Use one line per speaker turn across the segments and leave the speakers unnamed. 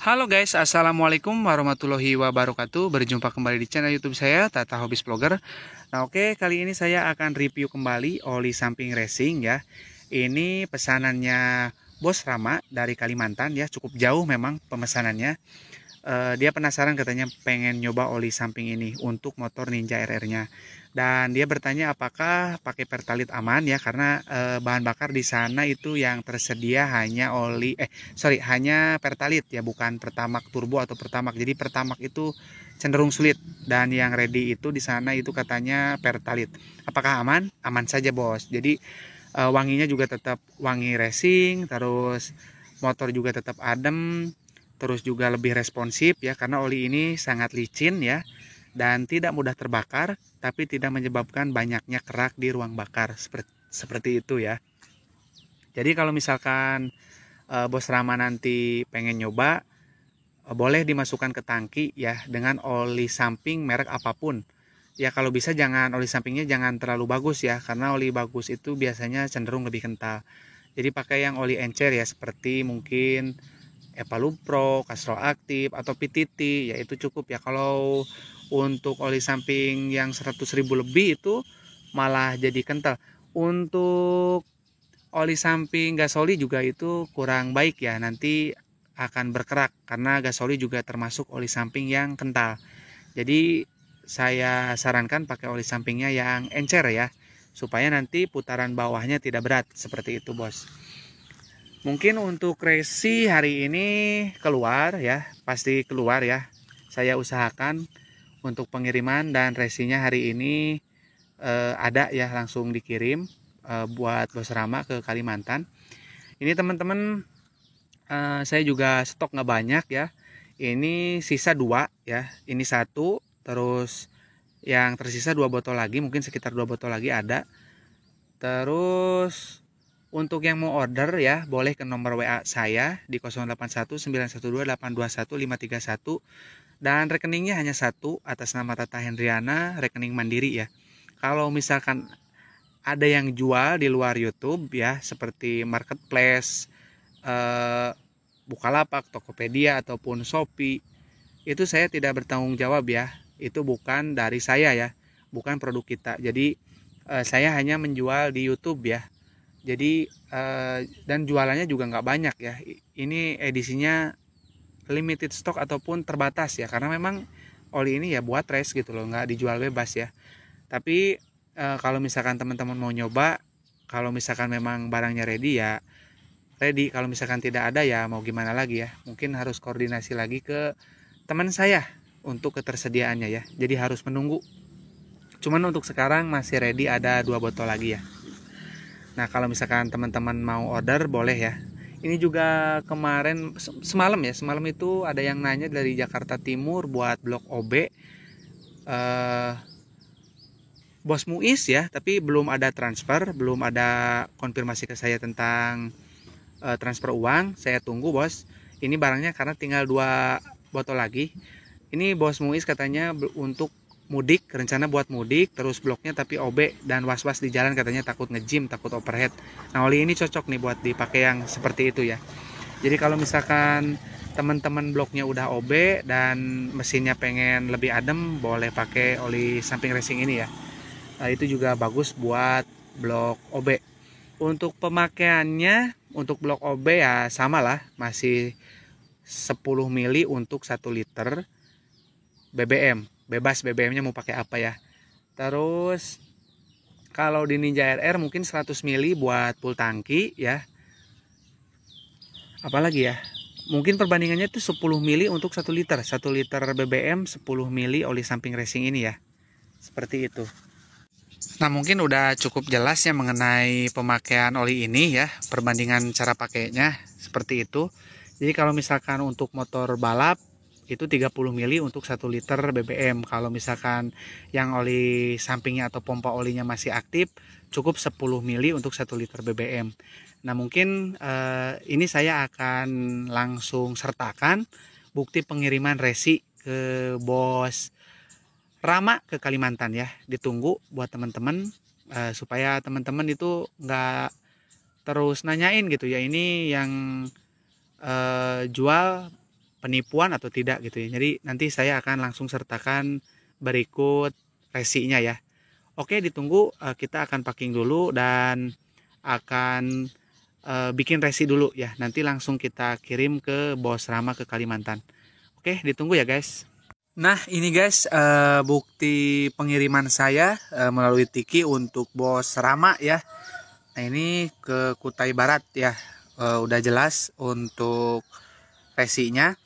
Halo guys, assalamualaikum warahmatullahi wabarakatuh. Berjumpa kembali di channel YouTube saya, Tata Hobbies Vlogger. Nah, oke, kali ini saya akan review kembali oli samping racing ya. Ini pesanannya Bos Rama dari Kalimantan ya, cukup jauh memang pemesanannya. Dia penasaran, katanya pengen nyoba oli samping ini untuk motor Ninja RR-nya. Dan dia bertanya apakah pakai Pertalite aman ya, karena bahan bakar di sana itu yang tersedia hanya hanya Pertalite ya, bukan Pertamax Turbo atau Pertamax. Jadi Pertamax itu cenderung sulit, dan yang ready itu di sana itu katanya Pertalite. Apakah aman? Aman saja, Bos. Jadi wanginya juga tetap wangi racing, terus motor juga tetap adem, terus juga lebih responsif ya, karena oli ini sangat licin ya, dan tidak mudah terbakar, tapi tidak menyebabkan banyaknya kerak di ruang bakar seperti itu ya. Jadi kalau misalkan Bos Rama nanti pengen nyoba, boleh dimasukkan ke tangki ya dengan oli samping merek apapun. Ya kalau bisa jangan oli sampingnya jangan terlalu bagus ya, karena oli bagus itu biasanya cenderung lebih kental. Jadi pakai yang oli encer ya, seperti mungkin Epalupro, Castrol Aktif, atau PTT, ya itu cukup ya. Kalau untuk oli samping yang 100.000 lebih itu malah jadi kental. Untuk oli samping gasoli juga itu kurang baik ya, nanti akan berkerak, karena gasoli juga termasuk oli samping yang kental. Jadi saya sarankan pakai oli sampingnya yang encer ya, supaya nanti putaran bawahnya tidak berat, seperti itu, Bos. Mungkin untuk resi hari ini keluar ya, pasti keluar ya. Saya usahakan untuk pengiriman, dan resinya hari ini ada ya, langsung dikirim buat Bos Rama ke Kalimantan. Ini teman-teman, saya juga stok nggak banyak ya. Ini sisa 2 ya, ini 1, terus yang tersisa 2 botol lagi, mungkin sekitar 2 botol lagi ada. Terus untuk yang mau order ya, boleh ke nomor WA saya di 081912821531, dan rekeningnya hanya satu, atas nama Tata Hendriana, rekening mandiri ya. Kalau misalkan ada yang jual di luar YouTube ya, seperti marketplace, Bukalapak, Tokopedia, ataupun Shopee, itu saya tidak bertanggung jawab ya. Itu bukan dari saya ya, bukan produk kita. Jadi saya hanya menjual di YouTube ya. Jadi dan jualannya juga nggak banyak ya. Ini edisinya limited stock ataupun terbatas ya, karena memang oli ini ya buat race gitu loh, nggak dijual bebas ya. Tapi kalau misalkan teman-teman mau nyoba, kalau misalkan memang barangnya ready ya ready, kalau misalkan tidak ada ya mau gimana lagi ya, mungkin harus koordinasi lagi ke teman saya untuk ketersediaannya ya, jadi harus menunggu. Cuman untuk sekarang masih ready, ada 2 botol lagi ya. Nah, kalau misalkan teman-teman mau order boleh ya. Ini juga kemarin semalam ya, semalam itu ada yang nanya dari Jakarta Timur buat blok OB, Bos Muiz ya, tapi belum ada transfer, belum ada konfirmasi ke saya tentang transfer uang. Saya tunggu, Bos. Ini barangnya karena tinggal 2 botol lagi. Ini Bos Muiz katanya untuk mudik, rencana buat mudik, terus bloknya tapi OB dan was-was di jalan, katanya takut nge-gym, takut overhead. Nah, oli ini cocok nih buat dipakai yang seperti itu ya. Jadi kalau misalkan teman-teman bloknya udah OB dan mesinnya pengen lebih adem, boleh pakai oli samping racing ini ya. Nah, itu juga bagus buat blok OB. Untuk pemakaiannya, untuk blok OB ya sama lah, masih 10 mili untuk 1 liter BBM. Bebas BBM-nya mau pakai apa ya. Terus kalau di Ninja RR mungkin 100 mili buat full tangki ya. Apalagi ya, mungkin perbandingannya itu 10 mili untuk 1 liter. 1 liter BBM, 10 mili oli samping racing ini ya. Seperti itu. Nah, mungkin udah cukup jelas ya mengenai pemakaian oli ini ya, perbandingan cara pakainya seperti itu. Jadi kalau misalkan untuk motor balap itu 30 mili untuk 1 liter BBM. Kalau misalkan yang oli sampingnya atau pompa olinya masih aktif, cukup 10 mili untuk 1 liter BBM. Nah, mungkin ini saya akan langsung sertakan bukti pengiriman resi ke Bos Rama ke Kalimantan ya. Ditunggu buat teman-teman, supaya teman-teman itu nggak terus nanyain gitu ya, ini yang jual penipuan atau tidak gitu ya. Jadi nanti saya akan langsung sertakan berikut resinya ya. Oke, ditunggu, kita akan packing dulu dan akan bikin resi dulu ya. Nanti langsung kita kirim ke Bos Rama ke Kalimantan. Oke, ditunggu ya guys. Nah ini guys, bukti pengiriman saya melalui Tiki untuk Bos Rama ya. Nah ini ke Kutai Barat ya. Udah jelas untuk resinya.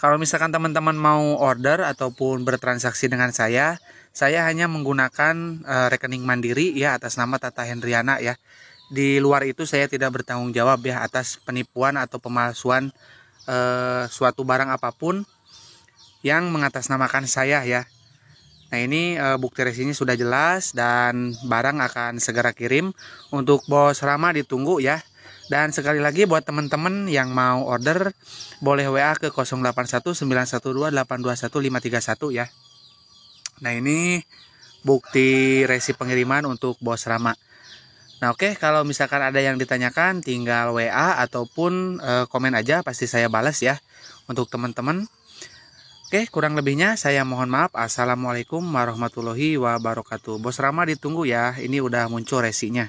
Kalau misalkan teman-teman mau order ataupun bertransaksi dengan saya hanya menggunakan rekening mandiri ya atas nama Tata Hendriana ya. Di luar itu saya tidak bertanggung jawab ya atas penipuan atau pemalsuan suatu barang apapun yang mengatasnamakan saya ya. Nah ini bukti resinya sudah jelas dan barang akan segera kirim. Untuk Bos Rama ditunggu ya. Dan sekali lagi buat teman-teman yang mau order boleh WA ke 081912821531 ya. Nah ini bukti resi pengiriman untuk Bos Rama. Nah oke, kalau misalkan ada yang ditanyakan tinggal WA ataupun komen aja, pasti saya balas ya untuk teman-teman. Oke, kurang lebihnya saya mohon maaf. Assalamualaikum warahmatullahi wabarakatuh. Bos Rama ditunggu ya, ini udah muncul resinya.